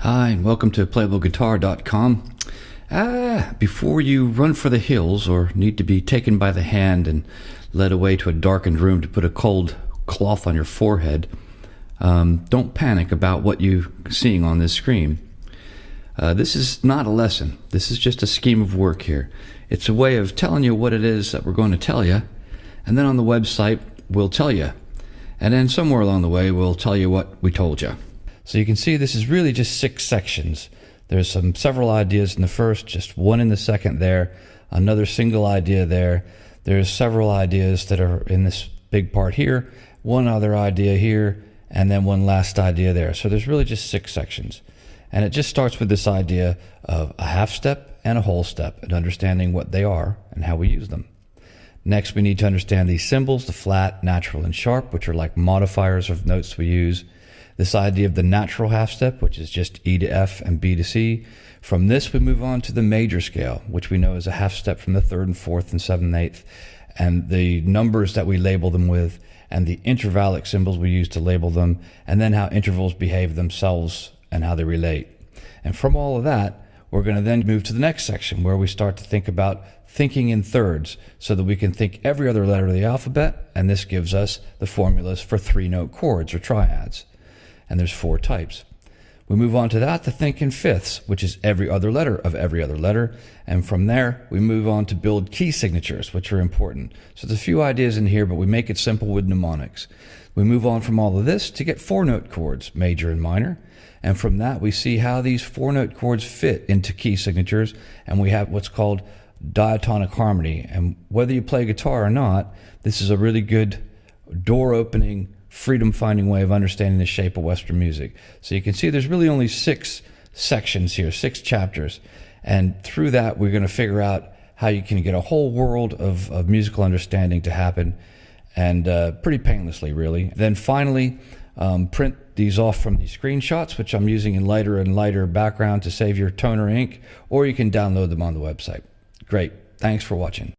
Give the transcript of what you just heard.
Hi, and welcome to playableguitar.com. Before you run for the hills or need to be taken by the hand and led away to a darkened room to put a cold cloth on your forehead, don't panic about what you're seeing on this screen. This is not a lesson. This is just a scheme of work here. It's a way of telling you what it is that we're going to tell you, and then on the website we'll tell you. And then somewhere along the way we'll tell you what we told you. So you can see this is really just 6 sections. There's several ideas in the first, just one in the second there, another single idea there. There's several ideas that are in this big part here, one other idea here, and then one last idea there. So there's really just 6 sections. And it just starts with this idea of a half step and a whole step and understanding what they are and how we use them. Next, we need to understand these symbols, the flat, natural, and sharp, which are like modifiers of notes we use. This idea of the natural half step, which is just E to F and B to C. From this, we move on to the major scale, which we know is a half step from the 3rd and 4th and 7th and 8th, and the numbers that we label them with, and the intervallic symbols we use to label them, and then how intervals behave themselves and how they relate. And from all of that, we're going to then move to the next section where we start to think about thinking in thirds so that we can think every other letter of the alphabet, and this gives us the formulas for 3-note chords or triads. And there's 4 types. We move on to that to think in fifths, which is every other letter of every other letter. And from there, we move on to build key signatures, which are important. So there's a few ideas in here, but we make it simple with mnemonics. We move on from all of this to get 4-note chords, major and minor. And from that, we see how these 4-note chords fit into key signatures. And we have what's called diatonic harmony. And whether you play guitar or not, this is a really good door-opening, freedom-finding way of understanding the shape of Western music. So you can see there's really only 6 sections here, 6 chapters. And through that, we're going to figure out how you can get a whole world of musical understanding to happen, and pretty painlessly, really. Then finally, print these off from these screenshots, which I'm using in lighter and lighter background to save your toner ink, or you can download them on the website. Great. Thanks for watching.